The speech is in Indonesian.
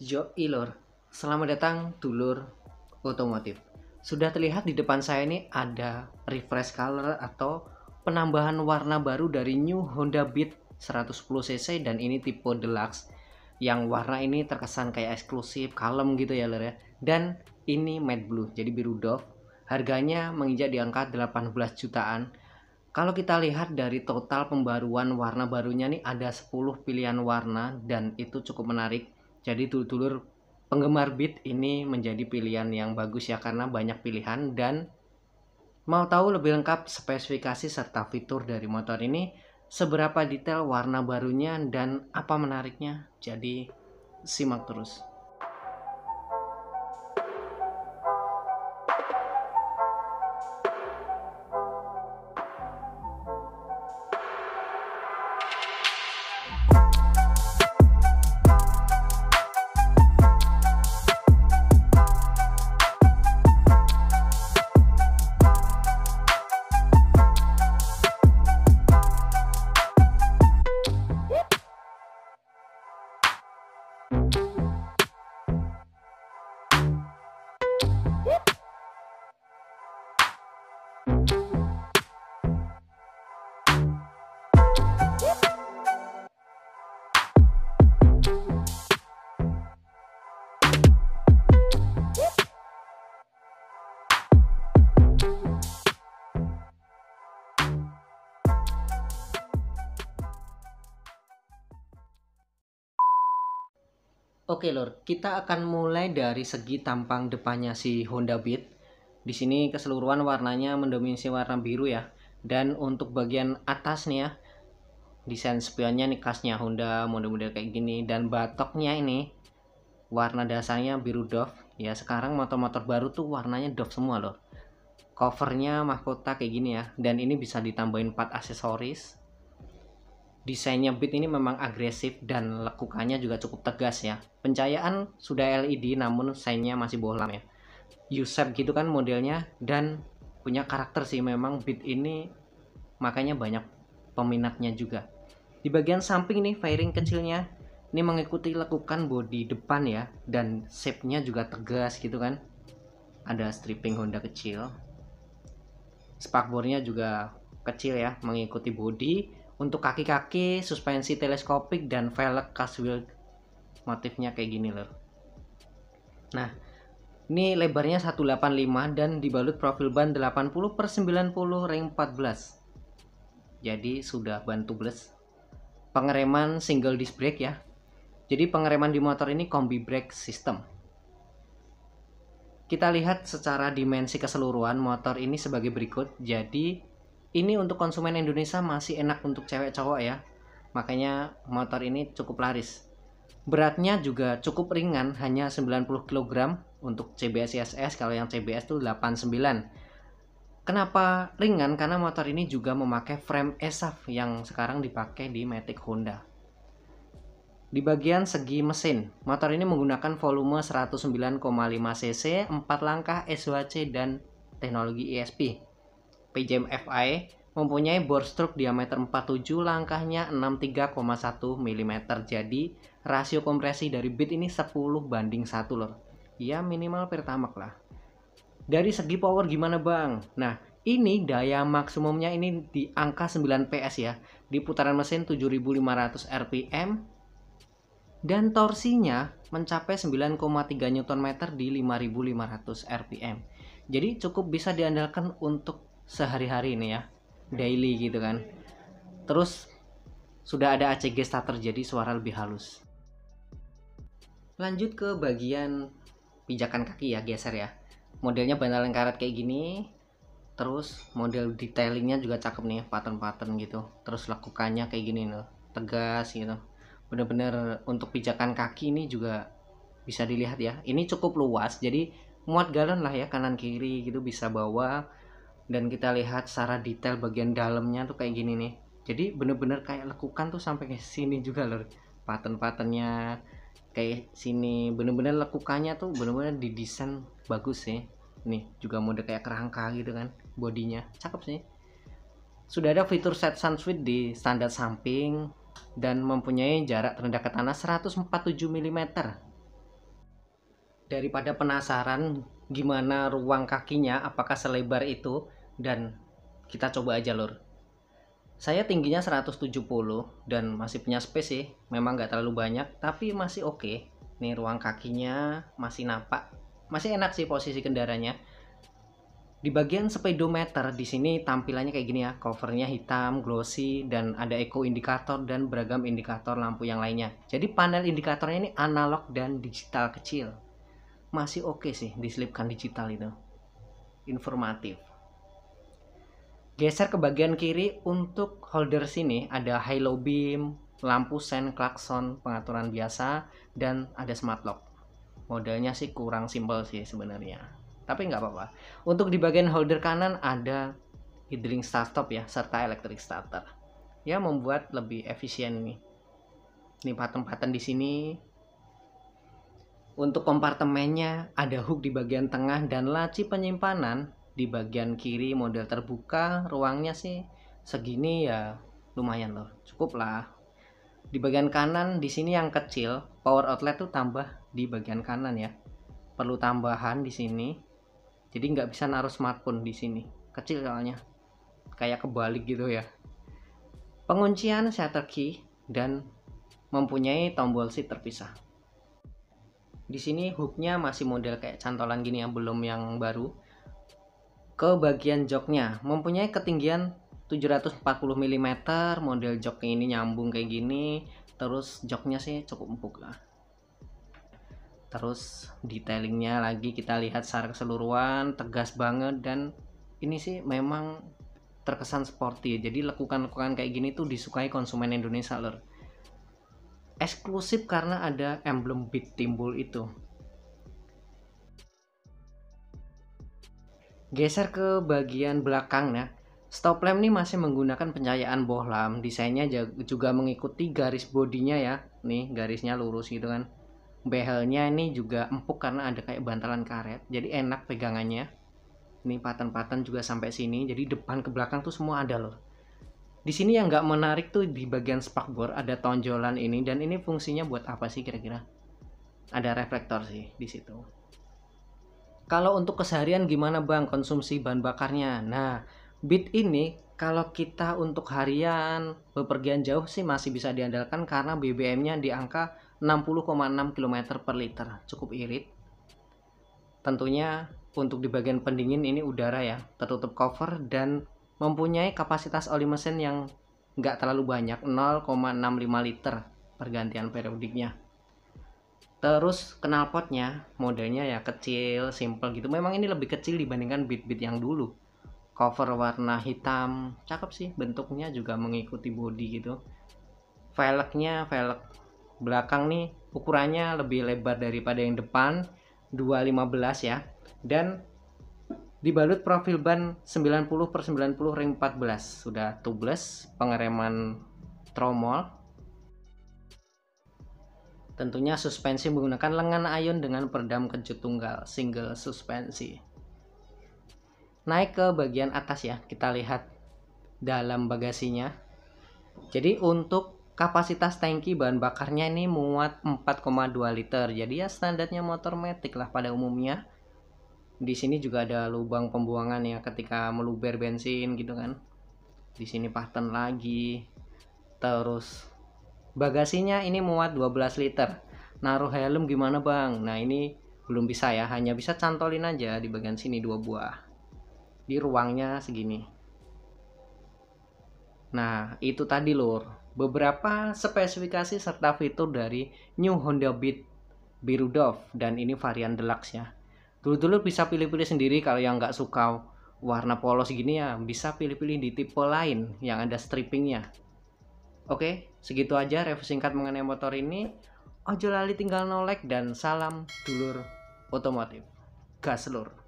Yo Ilor, selamat datang dulur otomotif. Sudah terlihat di depan saya ini ada refresh color atau penambahan warna baru dari New Honda Beat 110cc dan ini tipe deluxe. Yang warna ini terkesan kayak eksklusif, kalem gitu ya lor ya. Dan ini matte blue, jadi biru doff. Harganya menginjak di angka 18 jutaan. Kalau kita lihat dari total pembaruan warna barunya nih ada 10 pilihan warna dan itu cukup menarik. Jadi dulur-dulur penggemar Beat ini menjadi pilihan yang bagus ya karena banyak pilihan. Dan mau tahu lebih lengkap spesifikasi serta fitur dari motor ini, seberapa detail warna barunya dan apa menariknya, jadi simak terus. Oke lor, kita akan mulai dari segi tampang depannya si Honda Beat. Di sini keseluruhan warnanya mendominasi warna biru ya. Dan untuk bagian atas nih ya, desain spionnya nih khasnya Honda, model-model kayak gini. Dan batoknya ini warna dasarnya biru doff. Ya sekarang motor-motor baru tuh warnanya doff semua loh. Covernya mahkota kayak gini ya. Dan ini bisa ditambahin 4 aksesoris. Desainnya Beat ini memang agresif dan lekukannya juga cukup tegas ya. Pencahayaan sudah LED namun seinnya masih bohlam ya. U-shape gitu kan modelnya dan punya karakter sih memang Beat ini, makanya banyak peminatnya juga. Di bagian samping nih fairing kecilnya ini mengikuti lekukan bodi depan ya, dan shape-nya juga tegas gitu kan. Ada stripping Honda kecil. Spakbornya juga kecil ya, mengikuti bodi. Untuk kaki-kaki suspensi teleskopik dan velg cast wheel motifnya kayak gini loh. Nah, ini lebarnya 185 dan dibalut profil ban 80/90 ring 14. Jadi sudah ban tubeless. Pengereman single disc brake ya. Jadi pengereman di motor ini kombi brake system. Kita lihat secara dimensi keseluruhan motor ini sebagai berikut. Jadi ini untuk konsumen Indonesia masih enak untuk cewek cowok ya. Makanya motor ini cukup laris. Beratnya juga cukup ringan, hanya 90 kg untuk CBS ISS, kalau yang CBS itu 89. Kenapa ringan? Karena motor ini juga memakai frame ESAF yang sekarang dipakai di Matic Honda. Di bagian segi mesin, motor ini menggunakan volume 109,5 cc, 4 langkah SWC dan teknologi ESP. PJM FI mempunyai bore stroke diameter 47, langkahnya 63,1 mm. Jadi rasio kompresi dari Beat ini 10:1 loh. Ya minimal pertamax lah. Dari segi power gimana bang? Nah ini daya maksimumnya ini di angka 9 PS ya, di putaran mesin 7500 rpm dan torsinya mencapai 9,3 Nm di 5500 rpm. Jadi cukup bisa diandalkan untuk sehari-hari ini ya, daily gitu kan. Terus sudah ada ACG starter, jadi suara lebih halus. Lanjut ke bagian pijakan kaki ya, geser ya. Modelnya bantalan karet kayak gini. Terus model detailingnya juga cakep nih, pattern-pattern gitu. Terus lekukannya kayak gini loh, tegas gitu. Bener-bener untuk pijakan kaki ini juga bisa dilihat ya. Ini cukup luas, jadi muat galon lah ya, kanan kiri gitu bisa bawa. Dan kita lihat secara detail bagian dalamnya tuh kayak gini nih. Jadi bener-bener kayak lekukan tuh sampai ke sini juga loh. Pattern-patternnya kayak sini, bener-bener lekukannya tuh bener-bener didesain bagus sih. Nih juga mode kayak kerangka gitu kan, bodinya cakep sih. Sudah ada fitur set sun switch di standar samping dan mempunyai jarak terendah ke tanah 147 mm. Daripada penasaran gimana ruang kakinya, apakah selebar itu, dan kita coba aja lur. Saya tingginya 170 dan masih punya space sih, memang nggak terlalu banyak tapi masih oke. Nih ruang kakinya masih nampak, masih enak sih posisi kendaraannya. Di bagian speedometer di sini tampilannya kayak gini ya, covernya hitam, glossy, dan ada eco indikator dan beragam indikator lampu yang lainnya. Jadi panel indikatornya ini analog dan digital kecil. Masih oke sih diselipkan digital itu. Informatif. Geser ke bagian kiri, untuk holder sini ada high low beam, lampu sen, klakson, pengaturan biasa, dan ada smart lock. Modelnya sih kurang simpel sih sebenarnya, tapi nggak apa-apa. Untuk di bagian holder kanan ada idling start stop ya, serta electric starter. Ya membuat lebih efisien nih. Ini paten-paten di sini. Untuk kompartemennya ada hook di bagian tengah dan laci penyimpanan di bagian kiri model terbuka. Ruangnya sih segini ya lumayan loh, cukup lah. Di bagian kanan di sini yang kecil, power outlet tuh tambah di bagian kanan ya. Perlu tambahan di sini. Jadi nggak bisa naruh smartphone di sini. Kecil soalnya. Kayak kebalik gitu ya. Penguncian shutter key dan mempunyai tombol seat terpisah. Di sini hooknya masih model kayak cantolan gini ya, belum yang baru. Ke bagian joknya mempunyai ketinggian 740 mm, model joknya ini nyambung kayak gini. Terus joknya sih cukup empuk lah. Terus detailingnya lagi kita lihat secara keseluruhan tegas banget, dan ini sih memang terkesan sporty. Jadi lekukan-lekukan kayak gini tuh disukai konsumen Indonesia lor. Eksklusif karena ada emblem Beat timbul itu. Geser ke bagian belakang ya. Stop lamp ini masih menggunakan pencahayaan bohlam. Desainnya juga mengikuti garis bodinya ya. Nih garisnya lurus gitu kan. Behelnya ini juga empuk karena ada kayak bantalan karet. Jadi enak pegangannya. Ini paten-paten juga sampai sini. Jadi depan ke belakang tuh semua ada loh. Di sini yang nggak menarik tuh di bagian spakbor ada tonjolan ini, dan ini fungsinya buat apa sih kira-kira? Ada reflektor sih di situ. Kalau untuk keseharian gimana bang konsumsi bahan bakarnya? Nah, Beat ini kalau kita untuk harian bepergian jauh sih masih bisa diandalkan karena BBM-nya di angka 60,6 km per liter, cukup irit. Tentunya untuk di bagian pendingin ini udara ya, tertutup cover dan mempunyai kapasitas oli mesin yang nggak terlalu banyak, 0,65 liter pergantian periodiknya. Terus knalpotnya modelnya ya kecil, simple gitu. Memang ini lebih kecil dibandingkan Beat yang dulu. Cover warna hitam, cakep sih, bentuknya juga mengikuti body gitu. Velgnya, velg belakang nih ukurannya lebih lebar daripada yang depan, 215 ya. Dan dibalut profil ban 90/90 ring 14, sudah tubeless, pengereman tromol. Tentunya suspensi menggunakan lengan ion dengan peredam kejut tunggal, single suspensi. Naik ke bagian atas ya, kita lihat dalam bagasinya. Jadi untuk kapasitas tangki bahan bakarnya ini muat 4,2 liter. Jadi ya standarnya motor matic lah pada umumnya. Di sini juga ada lubang pembuangan ya ketika meluber bensin gitu kan. Di sini paten lagi. Terus bagasinya ini muat 12 liter. Naruh helm gimana bang? Nah ini belum bisa ya, hanya bisa cantolin aja di bagian sini 2 buah. Di ruangnya segini. Nah itu tadi lur, beberapa spesifikasi serta fitur dari New Honda Beat biru Dove, dan ini varian deluxe ya. Dulu bisa pilih-pilih sendiri. Kalau yang nggak suka warna polos gini ya bisa pilih-pilih di tipe lain yang ada stripingnya. Oke, segitu aja review singkat mengenai motor ini. Ojo lali tinggal no like dan salam dulur otomotif. Gas lur.